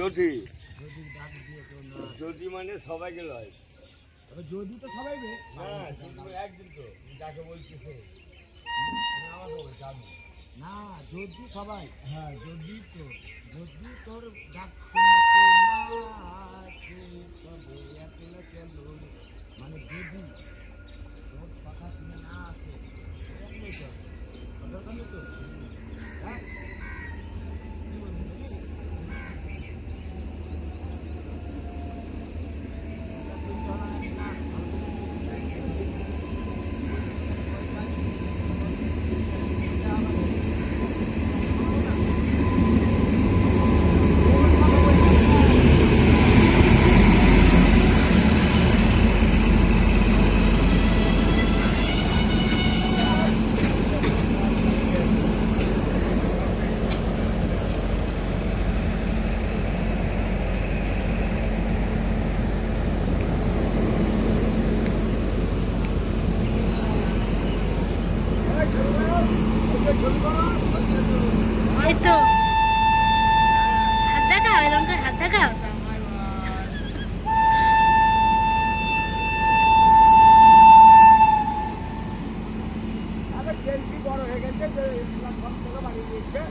যদি যদি ডাক দিয়ে কেউ না যদি মানে সবাইকে লয় যদি তো সবাই বে হ্যাঁ একদিন তো যাকে বলতেছে আমাকে বলছে আমি না যদি সবাই হ্যাঁ যদি তোর ডাক শুনে কেউ না আসে তবে একলা চলো মানে যদি তোর কথা শুনে না আসে একলাই চলো দরকার নেই তো হ্যাঁ কি বলবি এই তো হাত দেখাও এরকম করে হাত দেখাও বড় হয়ে গেছে বাড়িয়ে দিচ্ছে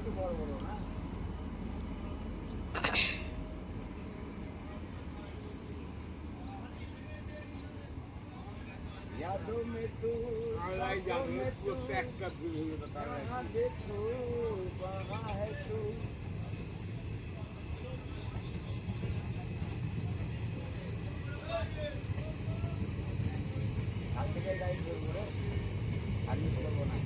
তো বড় বড় না यादों में तू कहाँ देखो वहाँ है तू आगे गाइड बोलो आगे बोलो ना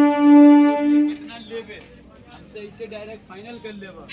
कितना लेबे हमसे इसे डायरेक्ट फाइनल कर लेबा।